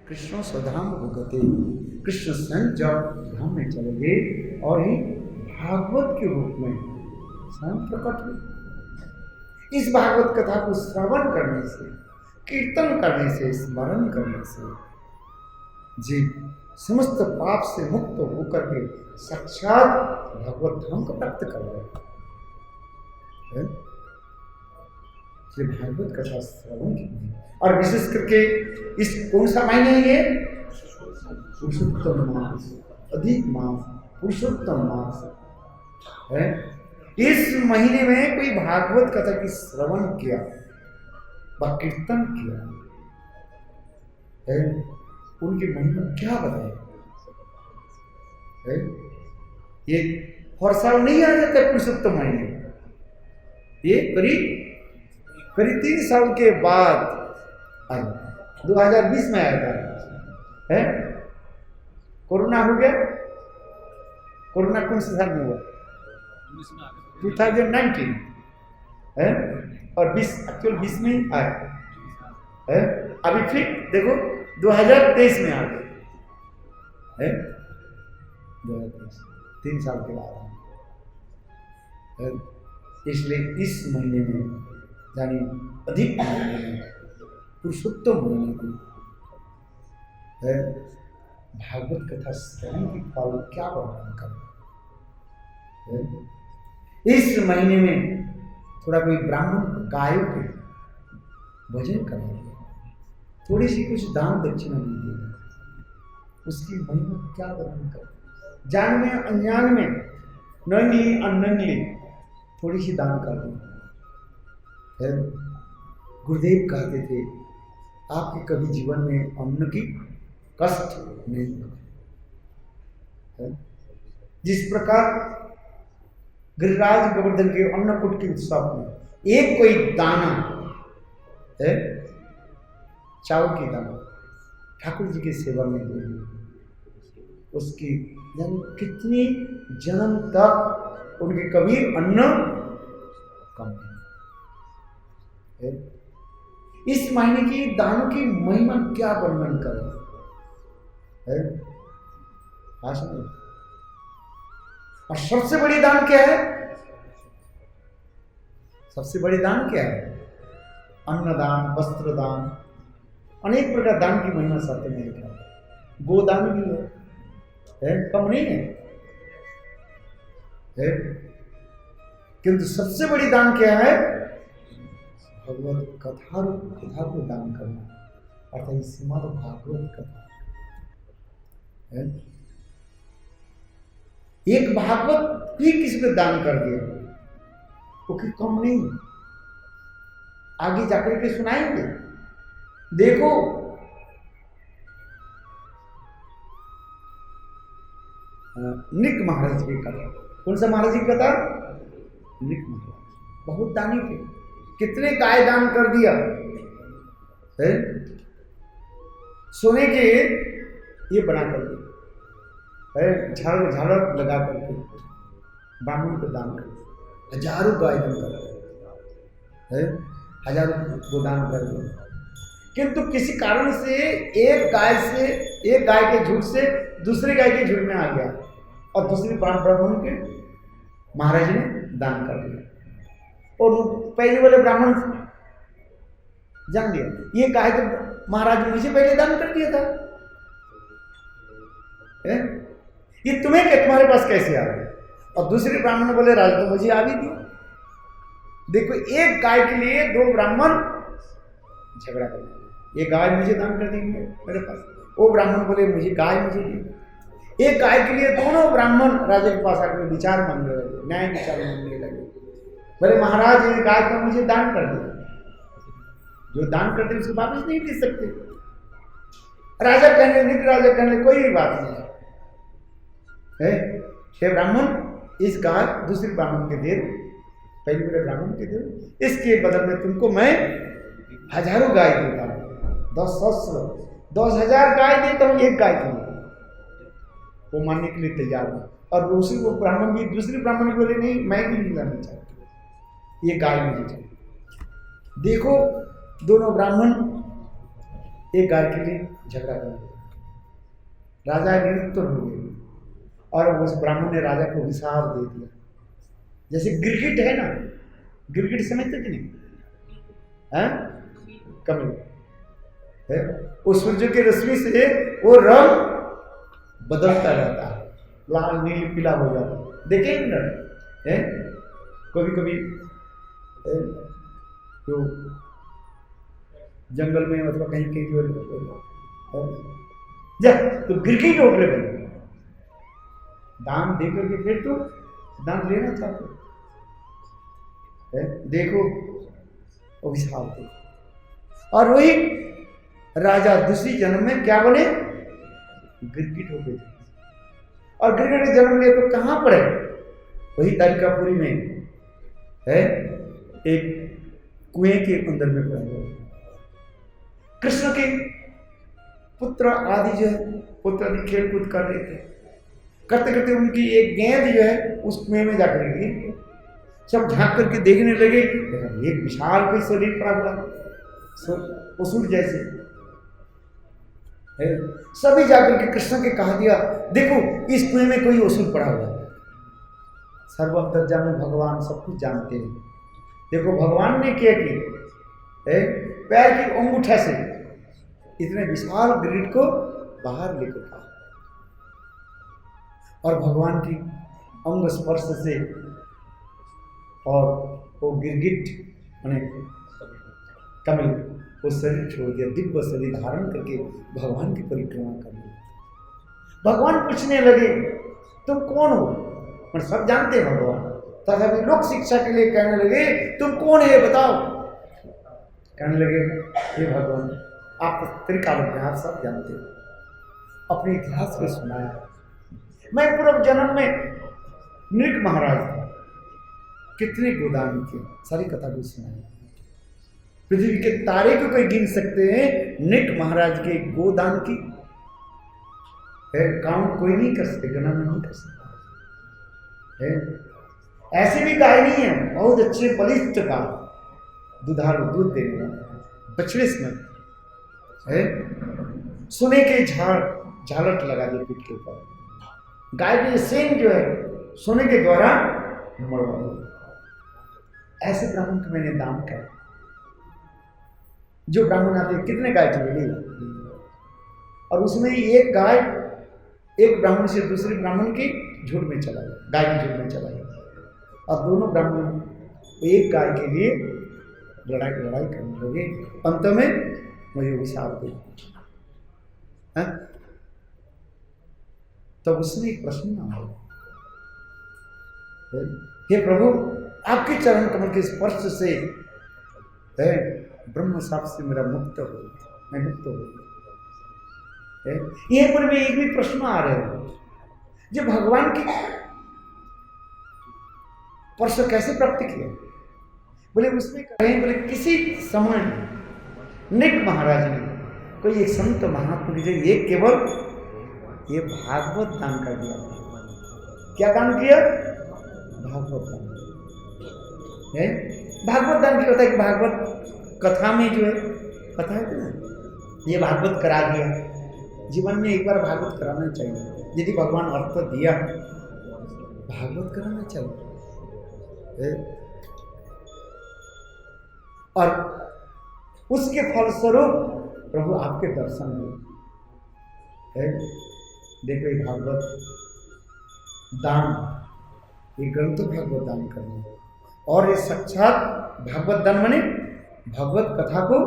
कृष्ण स्वधाम भुगते, कृष्ण स्वयं जब धाम में चले गए और ही भागवत के रूप में स्वयं प्रकट हुए। इस भागवत कथा को श्रवण करने से, कीर्तन करने से, स्मरण करने से जीव समस्त पाप से मुक्त होकर के साक्षात भगवत धाम को प्राप्त कर रहे हैं। भागवत कथा श्रवण की, और विशेष करके इस कौन सा महीना है ये? पुरुषोत्तम मास, अधिक मास, पुरुषोत्तम मास है। इस महीने में कोई भागवत कथा की श्रवण किया व कीर्तन किया है, उनकी महिमा क्या बताए है? ये हर साल नहीं आ जाता पुरुषोत्तम महीने, ये करीब 3 साल के बाद आया, 2020 में आया था है। कोरोना हो गया, कोरोना कौन से साल में हुआ? 2019 है, और 20 में ही आया है। अभी फिर देखो 2023 में आ गए है, 2023 3 साल के बाद है। इसलिए इस महीने में यानी अधिक महीने में, पुरुषोत्तम महीने में है, भागवत कथा श्रवण की फल क्या वर्णन करें। इस महीने में थोड़ा कोई ब्राह्मण गायों के भजन करेंगे, थोड़ी सी कुछ दान दक्षिणा दीजिएगा, उसकी महिमा क्या वर्णन करें। जान में अनजान में, नंगली अनंगली थोड़ी सी दान कर दें। गुरुदेव कहते थे आपके कभी जीवन में अन्न की कष्ट नहीं है। जिस प्रकार गिरिराज गोवर्धन के अन्नकूट के उत्सव में एक कोई दाना है, चावल की दाना ठाकुर जी की सेवा में दे, उसकी यानी कितनी जन्म तक उनके कभी अन्न कम है। इस महीने की दानों की महिमा क्या वर्णन करें है? और सबसे बड़ी दान क्या है? सबसे बड़ी दान क्या है? अन्नदान, वस्त्रदान, अनेक प्रकार दान की महिमा शास्त्र में लिखा है। गोदान भी है, कम नहीं है। किंतु सबसे बड़ी दान क्या है? भगवत कथा को दान करना, अर्थात श्रीमद् भागवत कथा है। एक भागवत भी किसी को दान कर दिया वो कि कम नहीं, आगे जाकर के सुनाएंगे। देखो निक महाराज की कथा, कौन सा महाराज की कथा? निक महाराज बहुत दानी थे, कितने गाय दान कर दिया है। सोने के ये बना कर दिया है, झालर लगा करके ब्राह्मण को दान कर, हजारों गाय दान कर है, हजारों को दान कर दिया। किंतु किसी कारण से एक गाय के झुंड से दूसरे गाय के झुंड में आ गया और दूसरे ब्राह्मण के महाराज ने दान कर दिया, और पहले वाले ब्राह्मण जान लिया ये गाय तो महाराज ने मुझे पहले दान कर दिया था है? ये तुम्हारे पास कैसे आ गया? और दूसरे ब्राह्मण बोले राज तो मुझे आ भी दिया। देखो एक गाय के लिए 2 ब्राह्मण झगड़ा कर दिया, ये गाय मुझे दान कर देंगे मेरे पास, वो ब्राह्मण बोले मुझे गाय मुझे दी। एक गाय के लिए दोनों ब्राह्मण राजा के पास आकर विचार मांगने लगे, न्याय विचार मांगने लगे। बोले महाराज ये गाय तो मुझे दान कर दे, जो दान करते उसको वापस नहीं दे सकते। राजा कहने कोई बात नहीं है, हे ब्राह्मण इस गाय दूसरे ब्राह्मण के दे, पहले मेरे ब्राह्मण के दे, इसके बदल में तुमको मैं हजारों गाय देता हूँ, 10,000 गाय देता हूँ एक गाय के लिए। वो मानने के लिए तैयार है, और उसी वो ब्राह्मण भी दूसरे ब्राह्मण को बोले नहीं मैं भी नहीं लाना चाहता, ये गाय मुझे चाहिए। देखो दोनों ब्राह्मण एक गाय के लिए झगड़ा करने लगे। राजा निरुत्तर हो गए और उस ब्राह्मण ने राजा को विशाप दे दिया। जैसे गिरगिट है ना, गिरगिट समझते कि नहीं है, कमल है, उस सूर्य की रश्मि से वो रंग बदलता रहता है, लाल नील पीला हो जाता है। देखेंगे ना है, कभी कभी तो जंगल में मतलब कहीं कहीं जब तो गिरगिट उठ रहे बने दान दे करके फिर तो दान लेना चाहते है, देखो अभिशाप दे। और वही राजा दूसरी जन्म में क्या बने, गिरगिट हो गए। और गिरगिट जन्म लिए तो कहां पर है, वही तारिकापुरी में है, एक कुएं के अंदर में पड़ा हुआ। कृष्ण के पुत्र आदि जो है, पुत्र आदि खेल कूद कर रहे थे, करते करते उनकी एक गेंद जो है उस कुएं में जाकर गिरी। सब झांक करके देखने लगे, एक विशाल कोई शरीर पड़ा हुआ असुर जैसे है। सभी जाकर के कृष्ण के कहा दिया, देखो इस कुएं में कोई असुर पड़ा हुआ है। सर्वअंतर्यामी भगवान सब कुछ जानते हैं। देखो भगवान ने क्या किया, पैर की अंगूठा से इतने विशाल गिरगिट को बाहर लेकर आ, और भगवान की अंग स्पर्श से और वो गिरगिट माने कमल वो शरीर छोड़ दिया, दिव्य शरीर धारण करके भगवान की परिक्रमा करने। भगवान पूछने लगे तुम कौन हो, पर सब जानते हैं भगवान, तथापि लोक शिक्षा के लिए कहने लगे तुम कौन है बताओ। कहने लगे हे भगवान आप त्रिकाल इतिहास सब जानते हो, अपने इतिहास को सुनाया। मैं पूर्व जन्म में नृक महाराज था, कितने गोदान थे, सारी कथा को सुनाया। पृथ्वी के तारे को कोई गिन सकते हैं, नृक महाराज के गोदान की काउंट कोई नहीं कर सकते, गणना नहीं कर सकता है। ऐसे भी गाय नहीं है, बहुत अच्छे बलिष्ठ का दुधारू दूध देने वाला बछड़े समय है, सोने के झालट लगा दिए पीठ के ऊपर, गाय की सेन जो है सोने के द्वारा मरवा दिया। ऐसे ब्राह्मण को मैंने दान किया। जो ब्राह्मण आते कितने गाय थी मिली, और उसमें एक गाय एक ब्राह्मण से दूसरे ब्राह्मण की झुंड में चला गया, गाय की झुंड में चला गया, और दोनों ब्राह्मण एक गाय के लिए लड़ाई करने लगे। अंत में मुझे विशाल दे, तब उसने एक प्रश्न आया, हे प्रभु आपके चरण कमल के स्पर्श से है ब्रह्म साप से मेरा मुक्त हो, मैं मुक्त हो गया। यह पर भी एक भी प्रश्न आ रहे हैं, जो भगवान की स्पर्श कैसे प्राप्त किया, बोले उसमें कहें, बोले किसी समय नृक महाराज ने कोई एक संत महात्मा के ये केवल ये भागवत दान कर दिया। क्या दान किया, भागवत दान है। भागवत दान क्या होता है कि भागवत कथा में जो है कथा है ना, ये भागवत करा दिया। जीवन में एक बार भागवत कराना चाहिए, यदि भगवान अर्थ दिया भागवत कराना चाहिए। और उसके फलस्वरूप प्रभु आपके दर्शन हुए। देखो ये भागवत दान, ये ग्रंथ भागवत दान करना, और ये साक्षात भागवत दान माने भगवत कथा को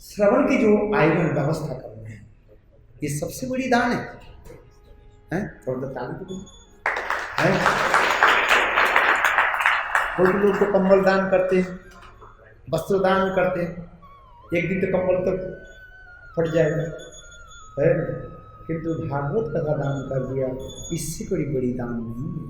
श्रवण की जो आयोजन व्यवस्था करना है, ये सबसे बड़ी दान है। थोड़ा ताली तो है। कोई लोग तो कंबल दान करते हैं, वस्त्र दान करते हैं, एक दिन तो कंबल तक फट जाएगा है, किंतु भागवत कथा दान कर दिया, इससे कोई बड़ी दान नहीं है।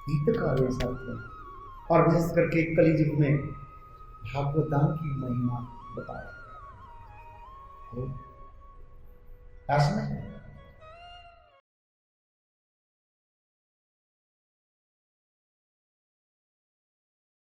गीतकार साथ और विशेष करके कलियुग में भागवत दान की महिमा बताया।